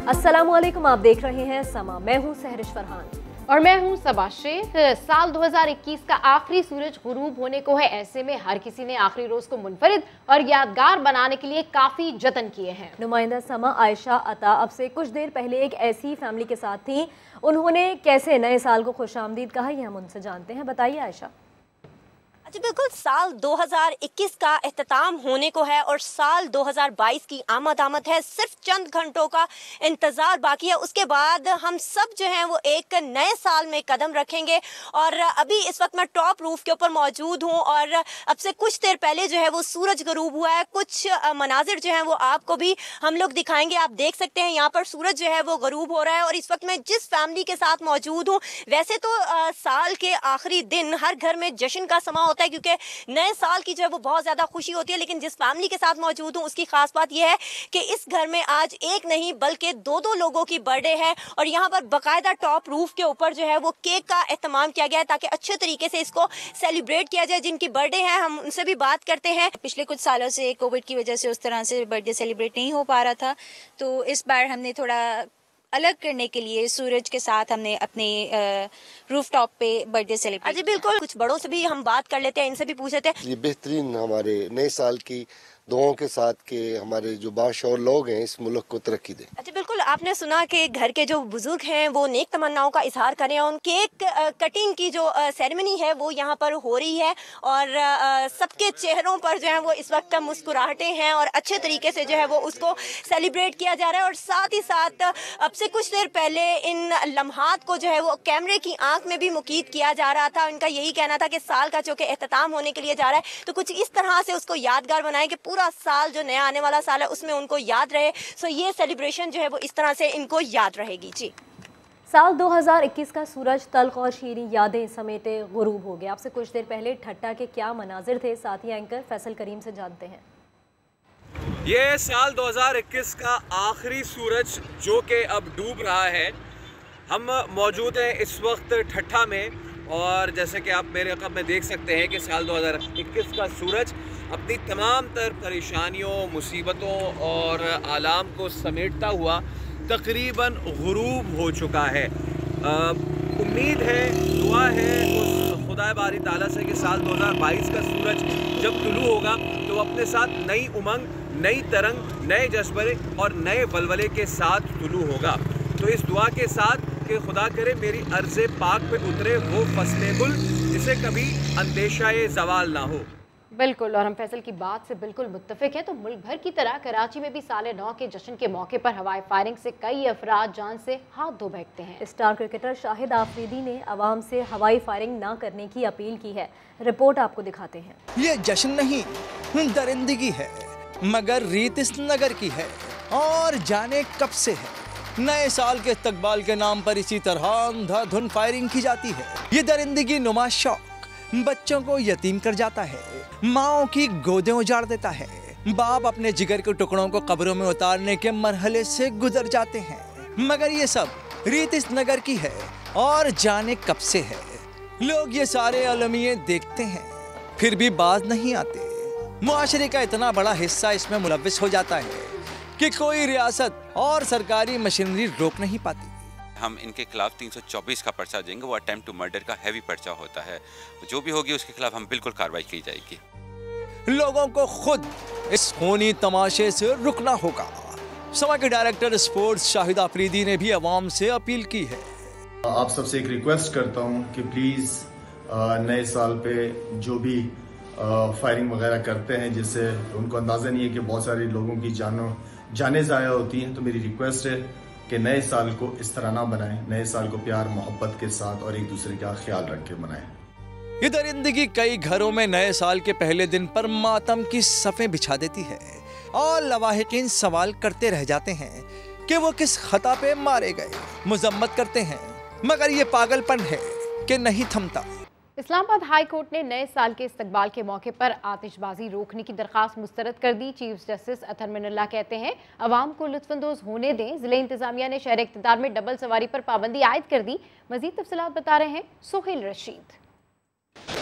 अस्सलामुअलैकुम, आप देख रहे हैं समा। मैं हूं सहरिश फरहान और मैं हूं सबा शेख। साल 2021 का आखिरी सूरज गुरूब होने को है। ऐसे में हर किसी ने आखिरी रोज को मुनफरिद और यादगार बनाने के लिए काफी जतन किए हैं। नुमाइंदा समा आयशा अता अब से कुछ देर पहले एक ऐसी फैमिली के साथ थी। उन्होंने कैसे नए साल को खुशामदीद कहा, ये हम उनसे जानते हैं। बताइए आयशा। जी बिल्कुल, साल 2021 का इख्तिताम होने को है और साल 2022 की आमद है। सिर्फ चंद घंटों का इंतज़ार बाकी है, उसके बाद हम सब जो हैं वो एक नए साल में कदम रखेंगे। और अभी इस वक्त मैं टॉप रूफ के ऊपर मौजूद हूँ और अब से कुछ देर पहले जो है वो सूरज गरूब हुआ है। कुछ मनाजिर जो हैं वो आपको भी हम लोग दिखाएंगे। आप देख सकते हैं यहाँ पर सूरज जो है वो गरूब हो रहा है। और इस वक्त मैं जिस फैमिली के साथ मौजूद हूँ, वैसे तो साल के आखिरी दिन हर घर में जश्न का समा होता है क्योंकि नए साल की जो है वो बहुत ज़्यादा खुशी होती है। लेकिन जिस फैमिली के साथ मौजूद हूँ उसकी खास बात यह है कि इस घर में आज एक नहीं बल्कि दो लोगों की बर्थडे है और यहाँ पर बाकायदा टॉप रूफ के ऊपर जो है वो केक का एहतमाम किया गया है ताकि अच्छे तरीके से इसको सेलिब्रेट किया जाए। जिनकी बर्थडे है हम उनसे भी बात करते हैं। पिछले कुछ सालों से कोविड की वजह से उस तरह से बर्थडे सेलिब्रेट नहीं हो पा रहा था, तो इस बार हमने थोड़ा अलग करने के लिए सूरज के साथ हमने अपने रूफ टॉप पे बर्थडे सेलिब्रेट। जी बिल्कुल, कुछ बड़ों से भी हम बात कर लेते हैं, इनसे भी पूछ लेते हैं। ये बेहतरीन हमारे नए साल की दुआओं के साथ के हमारे जो बाशऊर लोग हैं इस मुल्क को तरक्की दें। अच्छा बिल्कुल, आपने सुना कि घर के जो बुजुर्ग हैं वो नेक तमन्नाओं का इजहार करें और केक कटिंग की जो सेरेमनी है वो यहाँ पर हो रही है और सबके चेहरों पर जो है वो इस वक्त मुस्कुराहटें हैं और अच्छे तरीके से जो है वो उसको सेलिब्रेट किया जा रहा है। और साथ ही साथ अब से कुछ देर पहले इन लम्हात को जो है वो कैमरे की आंख में भी मुकीद किया जा रहा था। उनका यही कहना था कि साल का चूँकि एख्तिताम होने के लिए जा रहा है तो कुछ इस तरह से उसको यादगार बनाए कि पूरा साल जो नया आने वाला साल है उसमें उनको याद रहे। सो ये सेलिब्रेशन जो है वो इस तरह से इनको याद रहेगी। जी, साल 2021 का सूरज तल्ख और शीरी यादें समेटे गुरूब हो गया। आपसे कुछ देर पहले ठट्टा के क्या मनाजिर थे, साथी एंकर फैसल करीम से जानते हैं। ये साल 2021 का आखिरी सूरज जो कि अब डूब रहा है। हम मौजूद हैं इस वक्त ठट्टा में और जैसे कि आप मेरे रकम में देख सकते हैं कि साल 2021 का सूरज अपनी तमाम तर परेशानियों, मुसीबतों और आलाम को समेटता हुआ तकरीबन गुरूब हो चुका है। उम्मीद है, दुआ है उस खुदा बारी ताला से कि साल 2022 का सूरज जब तुलू होगा तो अपने साथ नई उमंग, नई तरंग, नए जज्बे और नए वलवले के साथ तुलू होगा। तो इस दुआ के साथ कि खुदा करे मेरी अर्ज़े पाक पे उतरे वो फसले गुल जिसे कभी अंदेशा ज़वाल ना हो। बिल्कुल, और हम फैसल की बात से बिल्कुल मुत्तफिक है। तो मुल्क भर की तरह कराची में भी साले 9 के जश्न के मौके पर हवाई फायरिंग से कई अफराद जान से हाथ धो बैठते हैं। स्टार क्रिकेटर शाहिद आफरीदी ने आवाम से हवाई फायरिंग ना करने की अपील की है। रिपोर्ट आपको दिखाते हैं। ये जश्न नहीं दरिंदगी है, मगर रीत इस नगर की है और जाने कब से है। नए साल के इस्तकबाल के नाम पर इसी तरह अंधाधुन फायरिंग की जाती है। ये दरिंदगी नुमा शौक बच्चों को यतीम कर जाता है, माओं की गोदें उजाड़ देता है, बाप अपने जिगर के टुकड़ों को कब्रों में उतारने के मरहले से गुजर जाते हैं। मगर ये सब रीत इस नगर की है और जाने कब से है। लोग ये सारे अलमिये देखते हैं फिर भी बाज नहीं आते। मुआशरे का इतना बड़ा हिस्सा इसमें मुलव्विस हो जाता है कि कोई रियासत और सरकारी मशीनरी रोक नहीं पाती। हम इनके खिलाफ 324 का पर्चा देंगे, वो अटेम्प्ट टू मर्डर का हैवी पर्चा होता है। जो भी होगी उसके खिलाफ हम बिल्कुल कार्रवाई की जाएगी। लोगों को खुद इस खूनी तमाशे से रुकना होगा। समा के डायरेक्टर स्पोर्ट्स शाहिद आफरीदी ने भी अवाम से अपील की है। आप सबसे एक रिक्वेस्ट करता हूं कि प्लीज़ नए साल पे जो भी फायरिंग वगैरह करते हैं जिससे उनको अंदाज़ा नहीं है कि बहुत सारे लोगों की जानें ज़ाया होती हैं, तो मेरी रिक्वेस्ट है कि नए साल को इस तरह ना बनाएं। नए साल को प्यार मोहब्बत के साथ और एक दूसरे का ख्याल रख के बनाएं। ये दरिंदगी कई घरों में नए साल के पहले दिन पर मातम की सफ़ें बिछा देती है और लवाहिकीन सवाल करते रह जाते हैं कि वो किस खता पे मारे गए। मुजम्मत करते हैं मगर ये पागलपन है कि नहीं थमता। इस्लामाबाद हाई कोर्ट ने नए साल के इस्तकबाल के मौके पर आतिशबाजी रोकने की दरख्वास्त मुस्तरद कर दी। चीफ जस्टिस अतहर मिनल्ला कहते हैं अवाम को लुत्फानंदोज होने दें। जिले इंतजामिया ने शहर इक़्तिदार में डबल सवारी पर पाबंदी आयद कर दी। मजीद तफसीलात बता रहे हैं सोहेल रशीद।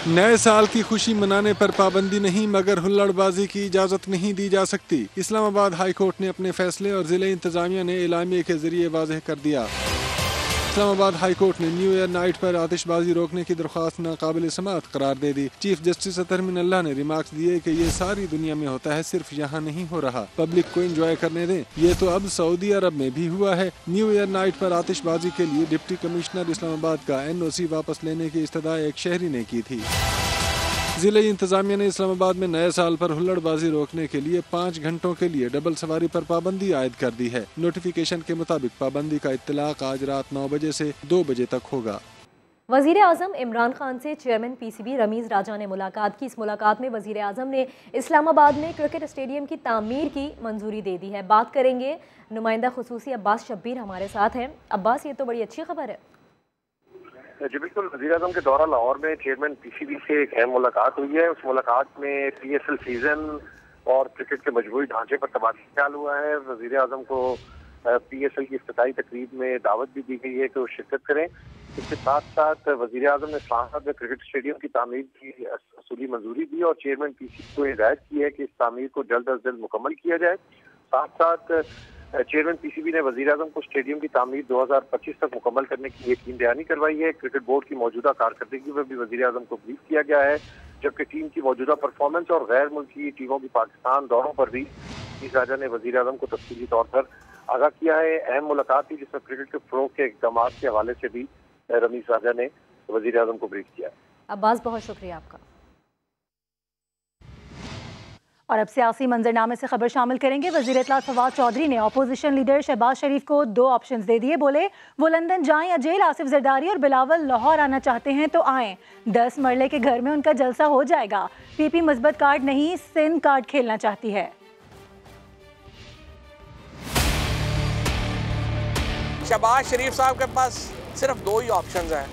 नए साल की खुशी मनाने पर पाबंदी नहीं, मगर हुल्लड़बाजी की इजाजत नहीं दी जा सकती। इस्लामाबाद हाई कोर्ट ने अपने फैसले और जिले इंतजामिया ने एलामिया के जरिए वाज़ेह कर दिया। इस्लामाबाद हाई कोर्ट ने न्यू ईयर नाइट पर आतिशबाजी रोकने की दरख्वास्त नाकाबिल समाअत करार दे दी। चीफ जस्टिस अतहर मिनल्लाह ने रिमार्क्स दिए कि ये सारी दुनिया में होता है, सिर्फ यहाँ नहीं हो रहा, पब्लिक को एंजॉय करने दें। ये तो अब सऊदी अरब में भी हुआ है। न्यू ईयर नाइट पर आतिशबाजी के लिए डिप्टी कमिश्नर इस्लामाबाद का NOC वापस लेने की इस्तदा एक शहरी ने की थी। जिले इंतजामिया ने इस्लामाबाद में नए साल पर हुल्लड़बाजी रोकने के लिए 5 घंटों के लिए डबल सवारी पर पाबंदी आयद कर दी है। नोटिफिकेशन के मुताबिक पाबंदी का इत्तलाक आज रात 9 बजे से 2 बजे तक होगा। वज़ीर आज़म इमरान खान से चेयरमैन PCB रमीज़ राजा ने मुलाकात की। इस मुलाकात में वज़ीर आज़म ने इस्लामाबाद में क्रिकेट स्टेडियम की तामीर की मंजूरी दे दी है। बात करेंगे नुमाइंदा खुसूसी अब्बास शब्बीर हमारे साथ हैं। अब्बास, ये तो बड़ी अच्छी खबर है। जी बिल्कुल, वज़ीर आज़म के दौरा लाहौर में चेयरमैन PCB से एक अहम मुलाकात हुई है। उस मुलाकात में PSL सीजन और क्रिकेट के मजबूरी ढांचे पर तबादला हुआ है। वज़ीर आज़म को PSL की इफ्तिताई तकरीब में दावत भी दी गई है कि वो शिरकत करें। इसके साथ साथ वज़ीर आज़म ने इस्लामाबाद में क्रिकेट स्टेडियम की तामीर की असूली मंजूरी दी और चेयरमैन PCB को हिदायत की है कि इस तामीर को जल्द अज जल्द मुकम्मल किया जाए। साथ साथ चेयरमैन PCB ने वज़ीर आज़म को स्टेडियम की तामीर 2025 तक मुकम्मल करने की यकीन दहानी करवाई है। क्रिकेट बोर्ड की मौजूदा कारकर्दगी पर भी वज़ीर आज़म को ब्रीफ किया गया है, जबकि टीम की मौजूदा परफॉर्मेंस और गैर मुल्की टीमों की पाकिस्तान दौरों पर भी रमीज़ राजा ने वज़ीर आज़म को तफसीली तौर पर आगाह किया है। अहम मुलाकात थी जिसमें क्रिकेट के फ़रोग़ के इक़दाम के हवाले से भी रमीज़ राजा ने वज़ीर आज़म को ब्रीफ किया। अब्बास, बहुत शुक्रिया आपका। और अब सियासी मंजरनामे से खबर शामिल करेंगे। वज़ीर इत्तलात फवाद चौधरी ने अपोजिशन लीडर शहबाज शरीफ को 2 ऑप्शंस दे दिए। बोले वो लंदन जाएं या जेल। आसिफ जरदारी और बिलावल लाहौर आना चाहते हैं तो आएं, 10 मरले के घर में उनका जलसा हो जाएगा। PP मुस्बत कार्ड नहीं, सिंध कार्ड खेलना चाहती है। शहबाज शरीफ साहब के पास सिर्फ 2 ही ऑप्शंस हैं,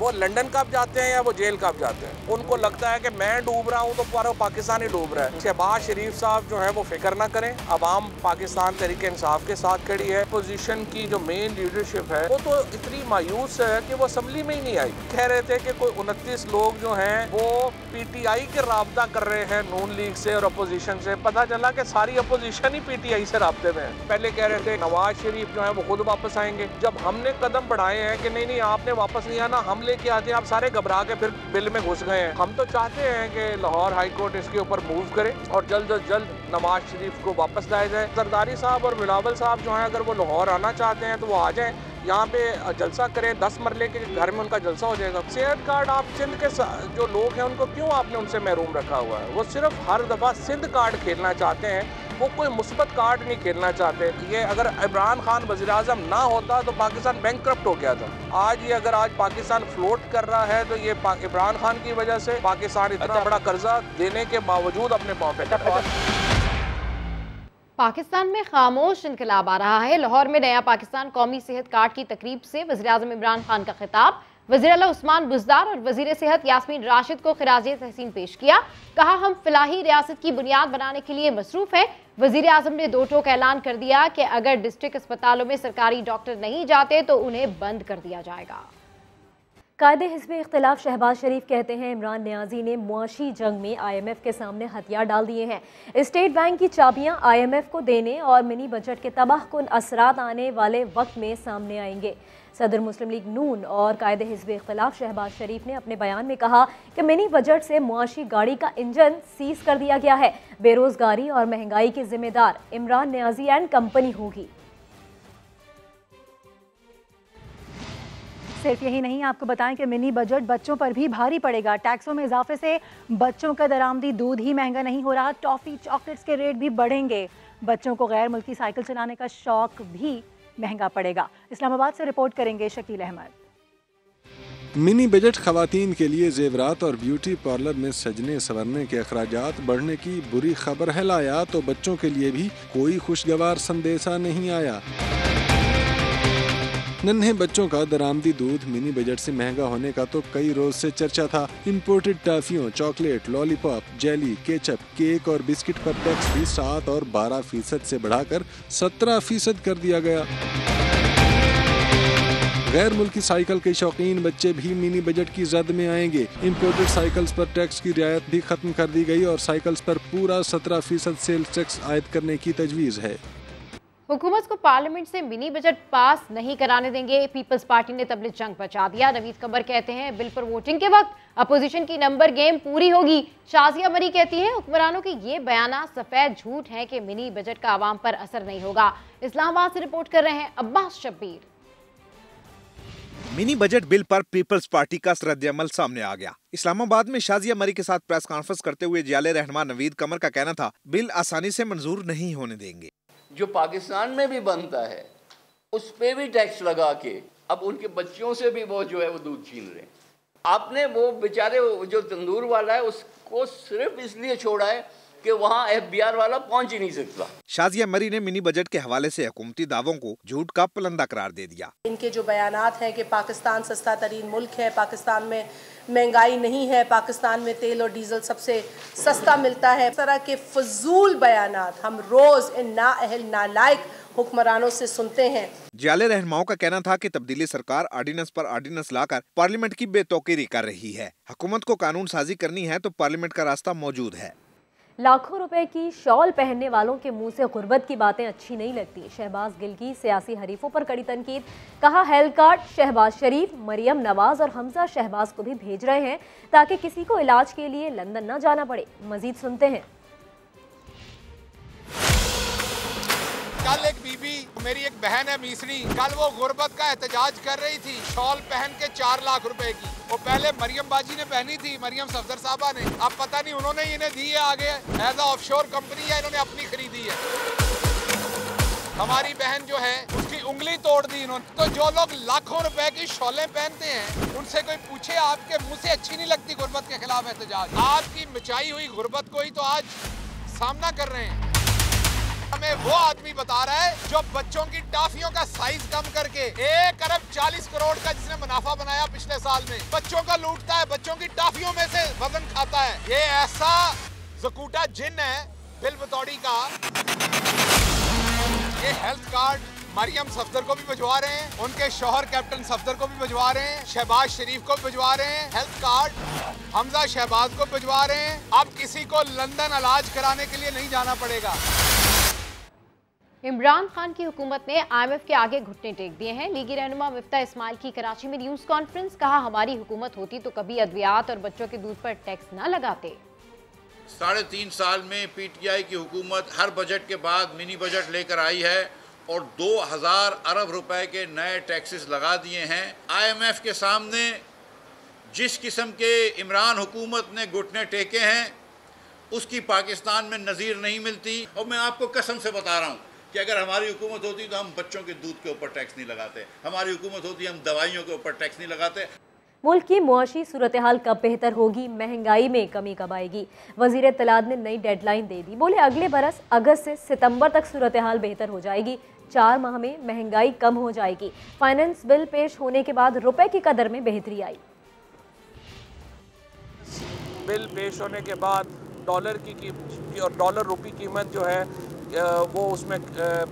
वो लंदन कब जाते हैं या वो जेल कब जाते हैं। उनको लगता है कि मैं डूब रहा हूँ तो पूरा पाकिस्तान ही डूब रहा है। शहबाज शरीफ साहब जो है वो फिक्र ना करें, अवाम पाकिस्तान तहरीक इंसाफ के साथ खड़ी है। पोजीशन की जो मेन लीडरशिप है वो तो इतनी मायूस है कि वो असम्बली में ही नहीं आई। कह रहे थे कि कोई 29 लोग जो हैं वो PTI के राब्ता कर रहे हैं नून लीग से और अपोजिशन से। पता चला कि सारी अपोजिशन ही PTI से राब्ते में है। पहले कह रहे थे नवाज शरीफ जो है वो खुद वापस आएंगे। जब हमने कदम बढ़ाए हैं कि नहीं आपने वापस नहीं आना, हम लेके आते हैं, आप सारे घबरा के फिर बिल में घुस गए हैं। हम तो चाहते हैं कि लाहौर हाई कोर्ट इसके ऊपर मूव करे और जल्द अज जल्द नवाज शरीफ को वापस लाया जाए। जरदारी साहब और बिलावल साहब जो हैं अगर वो लाहौर आना चाहते हैं तो वो आ जाएं, यहाँ पे जलसा करें। 10 मरले के घर में उनका जलसा हो जाएगा। सेहत कार्ड आप सिंध के जो लोग हैं उनको क्यों आपने उनसे महरूम रखा हुआ है? वो सिर्फ हर दफ़ा सिंध कार्ड खेलना चाहते हैं, वो कोई मुस्बत कार्ड नहीं खेलना चाहते। ये अगर इमरान खान वज़ीर आज़म ना होता तो पाकिस्तान बैंकक्रप्ट हो गया था। आज ये अगर आज पाकिस्तान फ्लोट कर रहा है तो ये इमरान खान की वजह से पाकिस्तान इतना बड़ा कर्जा देने के बावजूद अपने पाँव पे। पाकिस्तान में खामोश इनकलाब आ रहा है। लाहौर में नया पाकिस्तान कौमी सेहत कार्ड की तकरीब से वज़ीर आज़म इमरान खान का खिताब। वज़ीर आला उस्मान बुज़दार और वज़ीर सेहत यास्मीन राशिद को खिराजे तहसीन पेश किया। कहा हम फलाही रियासत की बुनियाद बनाने के लिए मसरूफ़ है। वज़ीर आज़म ने 2 टोक ऐलान कर दिया कि अगर डिस्ट्रिक्ट अस्पतालों में सरकारी डॉक्टर नहीं जाते तो उन्हें बंद कर दिया जाएगा। कायदे हिज़्ब इख्तिलाफ शहबाज शरीफ कहते हैं इमरान नियाज़ी ने मुआशी जंग में IMF के सामने हथियार डाल दिए हैं। स्टेट बैंक की चाबियां IMF को देने और मिनी बजट के तबाहकुन असरात आने वाले वक्त में सामने आएंगे। सदर मुस्लिम लीग नून और कायदे हिज़्ब इख्तिलाफ शहबाज शरीफ ने अपने बयान में कहा कि मिनी बजट से मुआशी गाड़ी का इंजन सीज कर दिया गया है। बेरोजगारी और महंगाई के जिम्मेदार इमरान नियाज़ी एंड कंपनी होगी। सिर्फ यही नहीं, आपको बताएं कि मिनी बजट बच्चों पर भी भारी पड़ेगा। टैक्सों में इजाफे से बच्चों का दरामदी दूध ही महंगा नहीं हो रहा, टॉफ़ी चॉकलेट्स के रेट भी बढ़ेंगे। बच्चों को गैर मुल्की साइकिल चलाने का शौक भी महंगा पड़ेगा। इस्लामाबाद से रिपोर्ट करेंगे शकील अहमद। मिनी बजट खवातीन के लिए जेवरात और ब्यूटी पार्लर में सजने संवरने के अखराजात बढ़ने की बुरी खबर है लाया तो बच्चों के लिए भी कोई खुशगवार संदेशा नहीं आया। नन्हे बच्चों का दरामदी दूध मिनी बजट से महंगा होने का तो कई रोज से चर्चा था। इंपोर्टेड टॉफियों, chocolate, lollipop, jelly, ketchup, cake और बिस्किट पर टैक्स भी 7 और 12% से बढ़ाकर 17% कर दिया गया। गैर मुल्की साइकिल के शौकीन बच्चे भी मिनी बजट की जद में आएंगे। इम्पोर्टेड साइकिल्स पर टैक्स की रियायत भी खत्म कर दी गई और साइकिल्स पर पूरा 17% सेल्स टैक्स आयद करने की तजवीज़ है। हुकूमत को पार्लियामेंट से मिनी बजट पास नहीं कराने देंगे। पीपल्स पार्टी ने तबलीग जंग बचा दिया। नवीद कमर कहते हैं बिल पर वोटिंग के वक्त अपोजिशन की नंबर गेम पूरी होगी। शाजिया मरी कहती हैं हुक्मरानों के ये बयाना सफेद झूठ है कि मिनी बजट का आवाम पर असर नहीं होगा। इस्लामाबाद से रिपोर्ट कर रहे हैं Abbas Shabbir. Mini budget bill पर पीपल्स पार्टी का रद्द-ए-अमल सामने आ गया। इस्लामाबाद में शाजिया मरी के साथ प्रेस कॉन्फ्रेंस करते हुए जियाले रहनुमा नवीद कमर का कहना था बिल आसानी से मंजूर नहीं होने देंगे। जो पाकिस्तान में भी बनता है उस पे भी टैक्स लगा के अब उनके बच्चों से भी वो जो है वो दूध छीन रहे हैं। आपने वो बेचारे जो तंदूर वाला है उसको सिर्फ इसलिए छोड़ा है कि वहाँ FBI वाला पहुंच ही नहीं सकता। शाजिया मरी ने मिनी बजट के हवाले से हुकूमती दावों को झूठ का पुलंदा करार दे दिया। इनके जो बयानात हैं कि पाकिस्तान सस्ता तरीन मुल्क है, पाकिस्तान में महंगाई नहीं है, पाकिस्तान में तेल और डीजल सबसे सस्ता मिलता है, इस तरह के फजूल बयानात हम रोज इन नाअहल नालायक हुक्मरानों से सुनते हैं। जियाले रहनुमाओं का कहना था कि तब्दीली सरकार ऑर्डिनेंस पर ऑर्डिनेंस लाकर पार्लियामेंट की बेतौकीरी कर रही है। हुकूमत को कानून साजी करनी है तो पार्लियामेंट का रास्ता मौजूद है। लाखों रुपए की शॉल पहनने वालों के मुंह से गुर्बत की बातें अच्छी नहीं लगती। शहबाज गिल की सियासी हरीफों पर कड़ी तनकीद। कहा हेल्थ कार्ड शहबाज शरीफ, मरियम नवाज और हमजा शहबाज को भी भेज रहे हैं ताकि किसी को इलाज के लिए लंदन न जाना पड़े। मजीद सुनते हैं। कल एक बीबी, मेरी एक बहन है मीसरी, कल वो गुर्बत का एहतजाज कर रही थी शॉल पहन के 4 लाख रुपए की। वो पहले मरियम बाजी ने पहनी थी, मरियम सफदर साहबा ने, अब पता नहीं उन्होंने इन्हें दी है आगे, एज ऑफशोर कंपनी है, इन्होंने अपनी खरीदी है। हमारी बहन जो है उसकी उंगली तोड़ दी इन्होंने। तो जो लोग लाखों रुपए की शॉलें पहनते हैं उनसे कोई पूछे आपके मुंह से अच्छी नहीं लगती गुर्बत के खिलाफ एहतजाज? आपकी मचाई हुई गुर्बत को ही तो आज सामना कर रहे हैं। हमें वो आदमी बता रहा है जो बच्चों की टाफियों का साइज कम करके 1 अरब 40 करोड़ का जिसने मुनाफा बनाया पिछले साल में, बच्चों का लूटता है, बच्चों की टाफियों में से वजन खाता है। ये ऐसा ज़कूटा जिन है बिल बतौड़ी का। ये हेल्थ कार्ड मरियम सफदर को भी भिजवा रहे हैं, उनके शौहर कैप्टन सफदर को भी भिजवा रहे हैं, शहबाज शरीफ को भिजवा रहे हैं, हेल्थ कार्ड हमजा शहबाज को भिजवा रहे हैं। अब किसी को लंदन इलाज कराने के लिए नहीं जाना पड़ेगा। इमरान खान की हुकूमत ने IMF के आगे घुटने टेक दिए हैं। लीगी रहनुमा मिफ्ता इस्माइल की कराची में न्यूज़ कॉन्फ्रेंस। कहा हमारी हुकूमत होती तो कभी अद्वियात और बच्चों के दूध पर टैक्स न लगाते। 3.5 साल में PTI की हुकूमत हर बजट के बाद मिनी बजट लेकर आई है और 2000 अरब रुपए के नए टैक्सेस लगा दिए हैं। IMF के सामने जिस किस्म के इमरान हुकूमत ने घुटने टेके हैं उसकी पाकिस्तान में नज़ीर नहीं मिलती। और मैं आपको कसम से बता रहा हूँ कि अगर हमारी हुकूमत होती तो हम बच्चों के दूध के ऊपर टैक्स नहीं लगाते, हमारी हुकूमत होती हम दवाइयों के ऊपर टैक्स नहीं लगाते। मुल्क की मुआशी सूरत हाल कब बेहतर होगी, महंगाई में कमी कब आएगी? वज़ीर इत्तलात ने नई डेडलाइन दे दी। बोले अगले बरस अगस्त से सितंबर तक सूरत हाल बेहतर हो जाएगी। 4 माह में महंगाई कम हो जाएगी। फाइनेंस बिल पेश होने के बाद रुपए की कदर में बेहतरी आई। बिल पेश होने के बाद डॉलर की और डॉलर रुपये कीमत जो है वो उसमें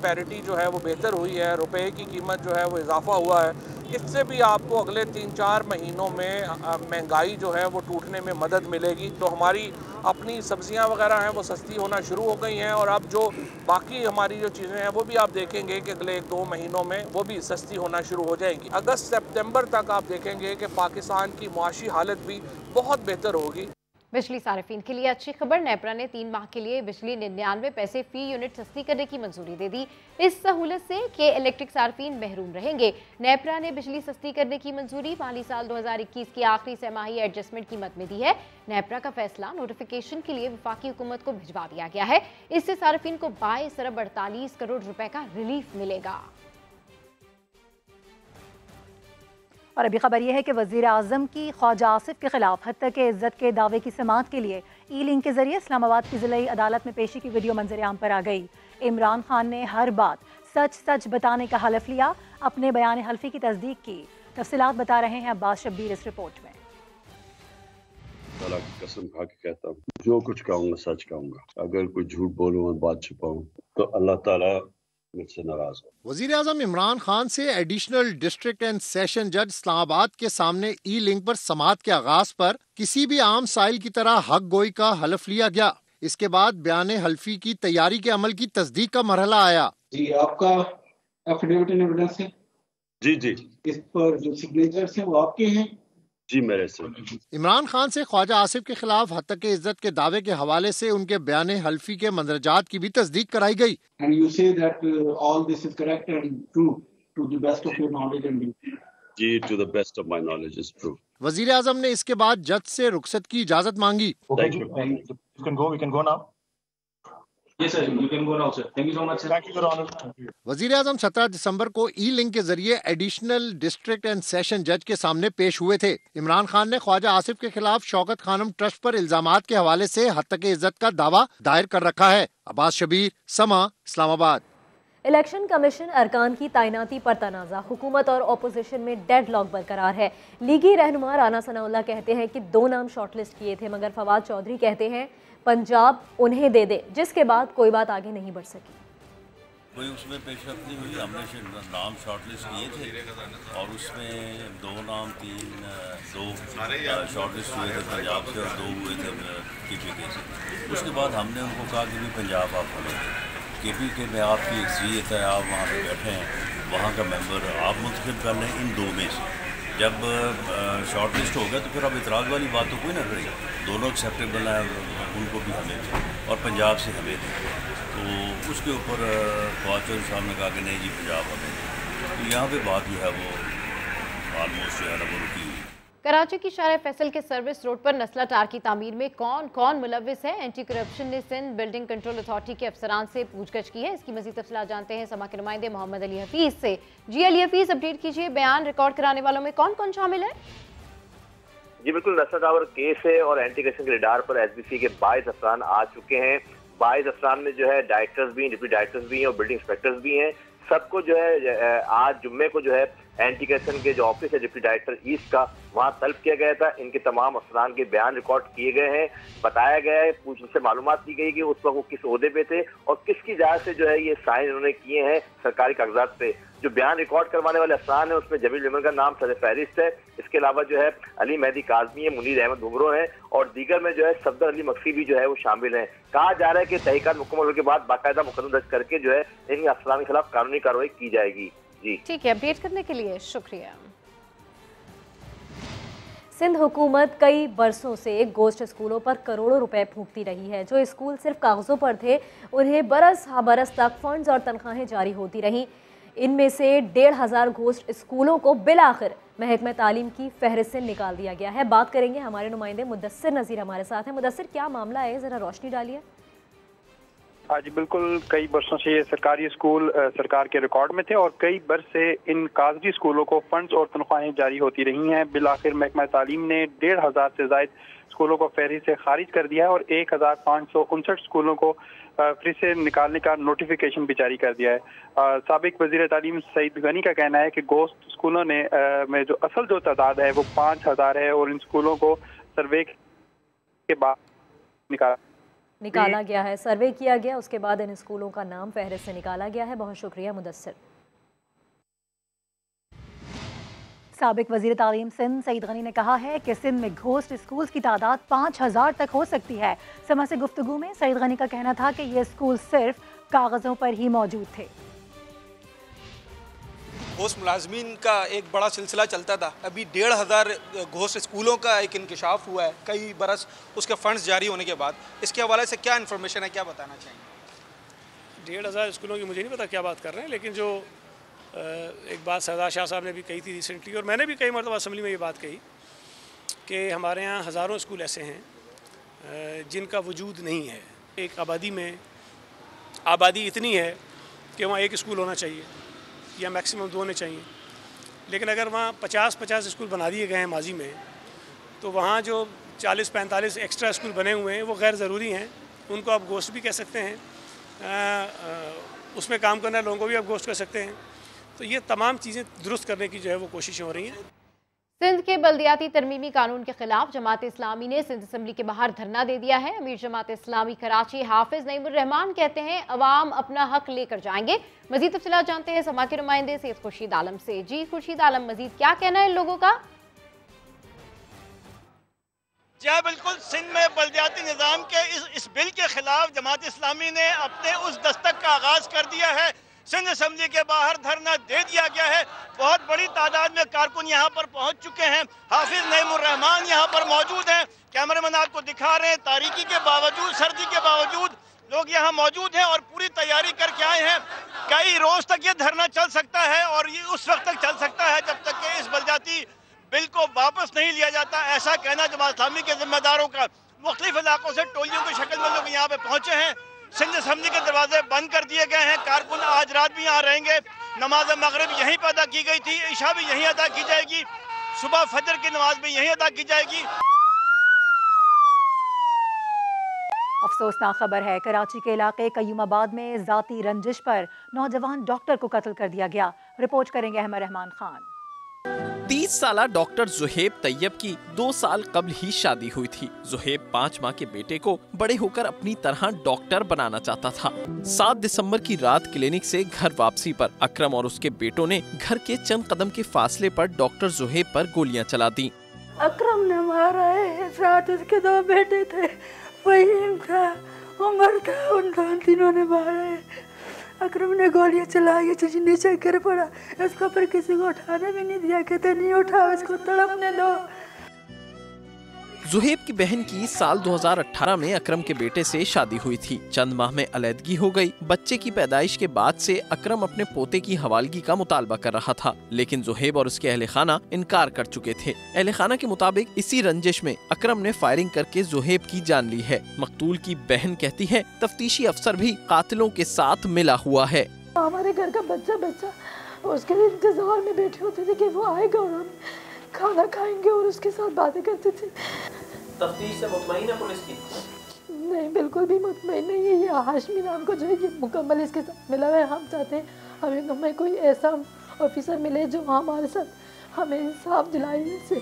पैरिटी जो है वो बेहतर हुई है, रुपए की कीमत जो है वो इजाफा हुआ है। इससे भी आपको अगले 3-4 महीनों में महंगाई जो है वो टूटने में मदद मिलेगी। तो हमारी अपनी सब्जियां वगैरह हैं वो सस्ती होना शुरू हो गई हैं और अब जो बाकी हमारी जो चीज़ें हैं वो भी आप देखेंगे कि अगले 1-2 महीनों में वो भी सस्ती होना शुरू हो जाएंगी। अगस्त सितंबर तक आप देखेंगे कि पाकिस्तान की मुआशी हालत भी बहुत बेहतर होगी। बिजली सार्फिन के लिए अच्छी खबर। नेपरा ने 3 माह के लिए बिजली 99 पैसे फी यूनिट सस्ती करने की मंजूरी दे दी। इस सहूलत से के इलेक्ट्रिक सार्फिन महरूम रहेंगे। नेपरा ने बिजली सस्ती करने की मंजूरी माली साल 2021 की आखिरी छमाही एडजस्टमेंट कीमत में दी है। नेपरा का फैसला नोटिफिकेशन के लिए वफाकी हुकूमत को भिजवा दिया गया है। इससे सार्फिन को 22 अरब 48 करोड़ रुपए का रिलीफ मिलेगा। और अभी खबर यह है कि वज़ीर आज़म की ख्वाजा आसिफ के खिलाफ हत्या के इज्जत के दावे की समाअत के लिए ई-लिंक के जरिए इस्लामाबाद की ज़िला अदालत में पेशी की वीडियो मंजर आम पर आ गई। इमरान खान ने हर बात सच सच बताने का हलफ लिया, अपने बयान हल्फी की तस्दीक की। तफसीलात बता रहे हैं अब्बास शब्बीर इस रिपोर्ट में। अल्लाह की कसम खा के कहता हूँ, जो कुछ कहूँगा सच कहूँगा। अगर कोई झूठ बोलूँ और बात छुपाऊँ तो अल्लाह ताला मुझसे नाराज हो। वजीर आजम इमरान खान से एडिशनल डिस्ट्रिक्ट एंड सेशन जज इस्लामाबाद के सामने ई लिंक पर समाअत के आगाज पर किसी भी आम साइल की तरह हक गोई का हलफ लिया गया। इसके बाद बयान हल्फी की तैयारी के अमल की तस्दीक का मरहला आया। जी आपका एफिडेविट एंड एविडेंस है? जी जी। इस पर जो सिग्नेचर्स हैं वो आपके हैं? जी मेरे से। इमरान खान से ख्वाजा आसिफ के खिलाफ हत्या के इज्जत के दावे के हवाले से उनके बयान हल्फी के मंदरजात की भी तस्दीक कराई गई। And you say that all this is correct and true to the best of your knowledge and belief? Ji, to the best of my knowledge is true. वजीर आजम ने इसके बाद जज से रुखसत की इजाजत मांगी। Thank you. You can go. We can go now. Yes sir, you can go now sir. Thank you so much sir. Thank you Your Honor. वजीर आजम 17 दिसंबर को ई लिंक के जरिए एडिशनल डिस्ट्रिक्ट एंड सेशन जज के सामने पेश हुए थे। इमरान खान ने ख्वाजा आसिफ के खिलाफ शौकत खानम ट्रस्ट पर इल्जामात के हवाले से हत्या के इज्जत का दावा दायर कर रखा है। अब्बास शबीर, समा, इस्लामाबाद। इलेक्शन कमीशन अरकान की तैनाती पर तनाज़ा, हुकूमत और अपोजिशन में डेड लॉक बरकरार है। लीगी रहनुमा राना सनाउल्लाह कहते हैं कि 2 नाम शॉर्टलिस्ट किए थे, मगर फवाद चौधरी कहते हैं पंजाब उन्हें दे दे, जिसके बाद कोई बात आगे नहीं बढ़ सकी। कोई उसमें पेशरफ नहीं हुई। हमने नाम शॉर्टलिस्ट किए थे और उसमें 2 नाम 2 शॉर्टलिस्ट हुए थे पंजाब से और 2 हुए थे KPK से। उसके बाद हमने उनको कहा कि भी पंजाब आप हमें KPK में आपकी अक्सरियत है, आप वहाँ पे बैठे हैं, वहाँ का मेंबर आप मुंतखब कर लें इन 2 में से। जब शॉर्ट लिस्ट हो गया तो फिर अब इतराज़ वाली बात तो कोई ना करेगा। दोनों एक्सेप्टेबल हैं, उनको भी हमें भी और पंजाब से हमें भी। तो उसके ऊपर फवाद चौधरी साहब ने कहा कि नहीं जी पंजाब हमें। तो यहाँ पे बात जो है वो ऑलमोस्ट जो है ना वो रुकी हुई। कराची की शारा फैसल के सर्विस रोड पर नस्ला टार की तामीर में कौन कौन मुलव्विस है? एंटी करप्शन ने सिंध बिल्डिंग कंट्रोल अथॉरिटी के अफसरान से पूछगछ की है। इसकी मज़ीद तफसीलात जानते हैं समा के नुमाइंदे मोहम्मद अली हफीज़ से। जी अली हफीज़, अपडेट कीजिए, बयान रिकॉर्ड कराने वालों में कौन कौन शामिल है? जी बिल्कुल, नस्ला टावर केस है और एंटी करप्शन के रडार पर SBC के 22 अफसरान आ चुके हैं। 22 अफसरान में जो है डायरेक्टर्स भी हैं, डिप्टी डायरेक्टर्स भी हैं और बिल्डिंग इंस्पेक्टर्स भी हैं। सबको जो है आज जुम्मे को जो है एंटी करप्शन के जो ऑफिस है डिप्टी डायरेक्टर ईस्ट का, वहाँ तलब किया गया था। इनके तमाम अफसरान के बयान रिकॉर्ड किए गए हैं। बताया गया है, उनसे मालूमात की गई कि उस वक्त वो किस ओहदे पे थे और किसकी इजाज़त से जो है ये साइन उन्होंने किए हैं सरकारी कागजात पे। जो बयान रिकॉर्ड करवाने वाले अफसरान है उसमें जमील लिमन का नाम सदर फहरिस्त है। इसके अलावा जो है अली मेहदी काजमी है, मुनीर अहमद घुंगरो है और दीगर में जो है सफदर अली मक्सी भी जो है वो शामिल है। कहा जा रहा है कि तहकीकात मुकम्मल होने के बाद बाकायदा मुकदमा दर्ज करके जो है इन अफसरान के खिलाफ कानूनी कार्रवाई की जाएगी। जी ठीक है, अपडेट करने के लिए शुक्रिया। सिंध हुकूमत कई बरसों से गोश्त स्कूलों पर करोड़ों रुपए फूंकती रही है। जो स्कूल सिर्फ कागजों पर थे उन्हें बरस हा बरस तक फंड्स और तनख्वाहें जारी होती रहीं। इनमें से 1,500 गोश्त स्कूलों को बिलाखिर महकमा तालीम की फहरिस्त से निकाल दिया गया है। बात करेंगे, हमारे नुमाइंदे मुदस्सिर नज़ीर हमारे साथ हैं। मुदस्सिर, क्या मामला है, ज़रा रोशनी डालिए। हाँ जी बिल्कुल, कई बरसों से ये सरकारी स्कूल सरकार के रिकॉर्ड में थे और कई बरस से इन कागजी स्कूलों को फंड्स और तनख्वाहें जारी होती रही हैं। बिलाखिर महकमा तालीम ने 1,500 से ज़ायद स्कूलों को फहरिस्त से खारिज कर दिया है और 1,559 स्कूलों को फ्री से निकालने का नोटिफिकेशन भी जारी कर दिया है। साबिक वज़ीर तालीम सईद गनी का कहना है कि गोश्त स्कूलों ने में जो असल जो तादाद है वो 5,000 है और इन स्कूलों को सर्वे के बाद निकाला गया है, सर्वे किया गया, उसके बाद इन स्कूलों का नाम फहरिस्त से निकाला गया है। बहुत शुक्रिया मुदस्सिर। साबिक वज़ीर तालीम सिंध सईद गनी ने कहा है कि सिंध में घोस्ट स्कूल्स की तादाद 5,000 तक हो सकती है। समा से गुफ्तगू में सईद गनी का कहना था कि ये स्कूल सिर्फ कागज़ों पर ही मौजूद थे। घोस्ट मुलाजमीन का एक बड़ा सिलसिला चलता था। अभी 1,500 घोस्ट स्कूलों का एक इंकशाफ हुआ है कई बरस उसके फंड्स जारी होने के बाद। इसके हवाले से क्या इन्फॉर्मेशन है, क्या बताना चाहिए? 1,500 स्कूलों की मुझे नहीं पता क्या बात कर रहे हैं, लेकिन जो एक बात सरदार शाह साहब ने भी कही थी रिसेंटली और मैंने भी कई मरतबा असम्बली में ये बात कही कि हमारे यहाँ हज़ारों स्कूल ऐसे हैं जिनका वजूद नहीं है। एक आबादी में आबादी इतनी है कि वहाँ एक स्कूल होना चाहिए या मैक्सिमम 2 होने चाहिए, लेकिन अगर वहाँ 50-50 स्कूल बना दिए गए हैं माजी में, तो वहाँ जो 40-45 एक्स्ट्रा स्कूल बने हुए हैं वो गैर ज़रूरी हैं। उनको आप गोश्त भी कह सकते हैं, उसमें काम करने लोगों को भी आप गोश्त कर सकते हैं। तो ये तमाम चीज़ें दुरुस्त करने की जो है वो कोशिशें हो रही हैं। सिंध के बल्दियाती तरमीमी कानून के खिलाफ जमात इस्लामी ने सिंध असम्बली के बाहर धरना दे दिया है। अमीर जमात इस्लामी कराची हाफिज नईमुर रहमान कहते हैं अवाम अपना हक लेकर जाएंगे। मजीद तफसीलात जानते हैं समा के नुमाइंदे सैयद खुर्शीद आलम से। जी खुर्शीद आलम, मजीद क्या कहना है इन लोगों का? जी बिल्कुल, सिंध में बल्दियाती निज़ाम के इस बिल के खिलाफ जमात इस्लामी ने अपने उस दस्तक का आगाज कर दिया है। सिंध असम्बली के बाहर धरना दे दिया गया है। बहुत बड़ी तादाद में कारकुन यहाँ पर पहुँच चुके हैं। हाफिज नईमुर रहमान यहाँ पर मौजूद हैं। कैमरामैन आपको दिखा रहे हैं, तारीकी के बावजूद, सर्दी के बावजूद लोग यहाँ मौजूद हैं और पूरी तैयारी करके आए हैं। कई रोज तक ये धरना चल सकता है और ये उस वक्त तक चल सकता है जब तक कि इस बल्दियाती बिल को वापस नहीं लिया जाता, ऐसा कहना जमात इस्लामी के जिम्मेदारों का। मुख्तलिफ इलाकों से टोलियों की शक्ल में लोग यहाँ पे पहुंचे हैं। सिंध असम्बली के दरवाजे बंद कर दिए गए हैं। कारकुन आज रात भी यहाँ रहेंगे। नमाज मगरिब यहीं पर अदा की गई थी, इशा भी यहीं अदा की जाएगी, सुबह फजर की नमाज भी यहीं अदा की जाएगी। अफसोसनाक खबर है, कराची के इलाके कयूमाबाद में जाती रंजिश पर नौजवान डॉक्टर को कत्ल कर दिया गया। रिपोर्ट करेंगे अहमद रहमान खान। 30 साला डॉक्टर जुहेब तैयब की 2 साल कबल ही शादी हुई थी। जुहेब 5 माह के बेटे को बड़े होकर अपनी तरह डॉक्टर बनाना चाहता था। 7 दिसंबर की रात क्लिनिक से घर वापसी पर अकरम और उसके बेटों ने घर के चंद कदम के फासले पर डॉक्टर जुहेब पर गोलियां चला दी। अकरम ने मारा है, साथ उसके 2 बेटे थे, फहीम था, उमर था, उन तीनों ने मारा है। अकरम ने गोलियां चलाई, नीचे गिर पड़ा, इसको पर किसी को उठाने भी नहीं दिया, कहते नहीं उठाओ, इसको तड़पने दो। जुहेब की बहन की साल 2018 में अकरम के बेटे से शादी हुई थी। चंद माह में अलैदगी हो गई। बच्चे की पैदाइश के बाद से अकरम अपने पोते की हवालगी का मुतालबा कर रहा था, लेकिन जुहेब और उसके अहले खाना इनकार कर चुके थे। अहले खाना के मुताबिक इसी रंजिश में अकरम ने फायरिंग करके जुहेब की जान ली है। मकतूल की बहन कहती है तफ्तीशी अफसर भी कातिलों के साथ मिला हुआ है। हमारे घर का बच्चा उसके इंतजार में बैठे होते थे कि वो आएगा और हम खाना खाएंगे और उसके साथ बातें करते थे। तफ्तीश से मुतमईन है पुलिस की? नहीं, बिल्कुल भी मुतमईन नहीं है। ये हाशमी नाम को जो है ये मुकम्मल इसके साथ मिला है। हम चाहते हैं हमें कोई ऐसा ऑफिसर मिले जो हमारे साथ हमें इंसाफ दिलाए इनसे।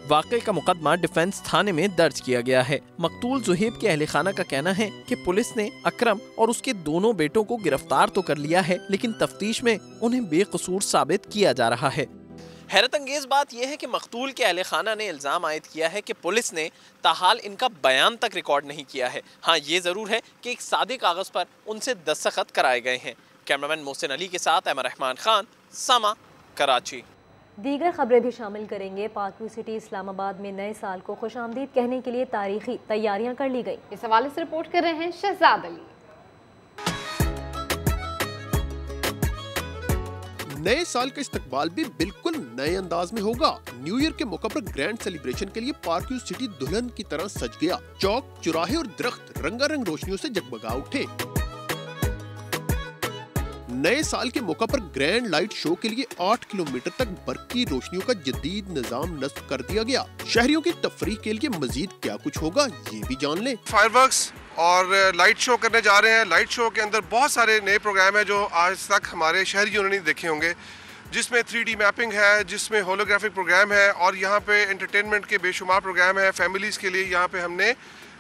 वाक़े का मुकदमा डिफेंस थाने में दर्ज किया गया है। मकतूल जुहेब के अहले खाना का कहना है कि पुलिस ने अकरम और उसके दोनों बेटों को गिरफ्तार तो कर लिया है, लेकिन तफ्तीश में उन्हें बेकसूर साबित किया जा रहा है। हैरत अंगेज बात यह है कि मकतूल के अहले खाना ने इल्ज़ाम आयद किया है कि पुलिस ने ताहाल इनका बयान तक रिकॉर्ड नहीं किया है। हाँ, ये ज़रूर है कि एक सादे कागज़ पर उनसे दस्तखत कराए गए हैं। कैमरामैन मोहसिन अली के साथ अहमद रहमान खान, समा, कराची। दीगर खबरें भी शामिल करेंगे। पार्कव्यू सिटी इस्लामाबाद में नए साल को खुशामदीद कहने के लिए तारीखी तैयारियां कर ली गई। इस हवाले से रिपोर्ट कर रहे हैं शहजाद अली। नए साल का इस्तकबाल भी बिल्कुल नए अंदाज में होगा। न्यू ईयर के मौके पर ग्रैंड सेलिब्रेशन के लिए पार्कव्यू सिटी दुल्हन की तरह सज गया। चौक, चौराहे और दरख्त रंगारंग रोशनियों से जगमगा उठे। नए साल के मौके पर ग्रैंड लाइट शो के लिए 8 किलोमीटर तक बरकी रोशनियों का जदीद निजाम नस्ब कर दिया गया। शहरियों की तफरीह के लिए मजीद क्या कुछ होगा ये भी जान लें। फायरवर्क्स और लाइट शो करने जा रहे हैं। लाइट शो के अंदर बहुत सारे नए प्रोग्राम हैं जो आज तक हमारे शहरियों ने नहीं देखे होंगे, जिसमें 3D मैपिंग है, जिसमें होलोग्राफिक प्रोग्राम है और यहाँ पे एंटरटेनमेंट के बेशुमार प्रोग्राम है। फैमिलीज़ के लिए यहाँ पे हमने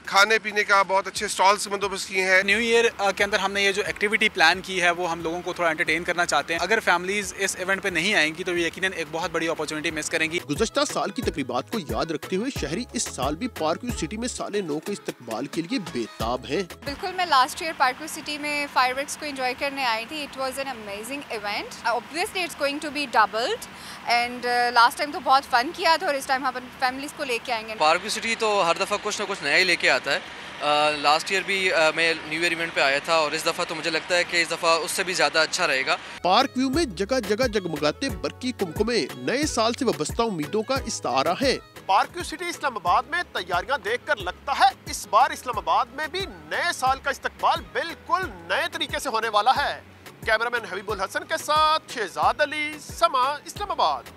खाने पीने का बहुत अच्छे स्टॉल्स बंदोबस्त किए हैं। न्यू ईयर के अंदर हमने ये जो एक्टिविटी प्लान की है वो हम लोगों को थोड़ा एंटरटेन करना चाहते हैं। अगर फैमिलीज इस इवेंट पे नहीं आएंगी तो यकीनन एक बहुत बड़ी अपॉर्चुनिटी मिस करेंगी। गुज़श्ता साल की तकरीबात को याद रखते हुए शहरी इस साल भी पार्कव्यू सिटी में साले नौ के इस्तकबाल के लिए बेताब हैं। बिल्कुल, मैं लास्ट ईयर पार्कव्यू सिटी में फायरवर्क्स को एंजॉय करने आई थी। It was an amazing event. Obviously it's going to be doubled and last time तो बहुत फन किया था और इस टाइम हम फैमिलीज को लेके आएंगे। पार्कव्यू सिटी तो हर दफ़ा कुछ ना कुछ नया ही लेके आता है। लास्ट ईयर भी मैं न्यू ईयर इवेंट पे आया था और इस दफ़ा तो मुझे लगता है कि इस दफ़ा उससे भी ज़्यादा अच्छा रहेगा। पार्कव्यू में जगह जगह जगमगाते बरकी कुमकुमे नए साल से वाबस्ता उम्मीदों का इस्तारा है। पार्कव्यू सिटी इस्लामाबाद में तैयारियां देखकर लगता है इस बार इस्लामाबाद में भी नए साल का इस्तकबाल बिल्कुल नए तरीके से होने वाला है। कैमरामैन हबीबुल हसन के साथ शहजाद अली, समा, इस्लामाबाद।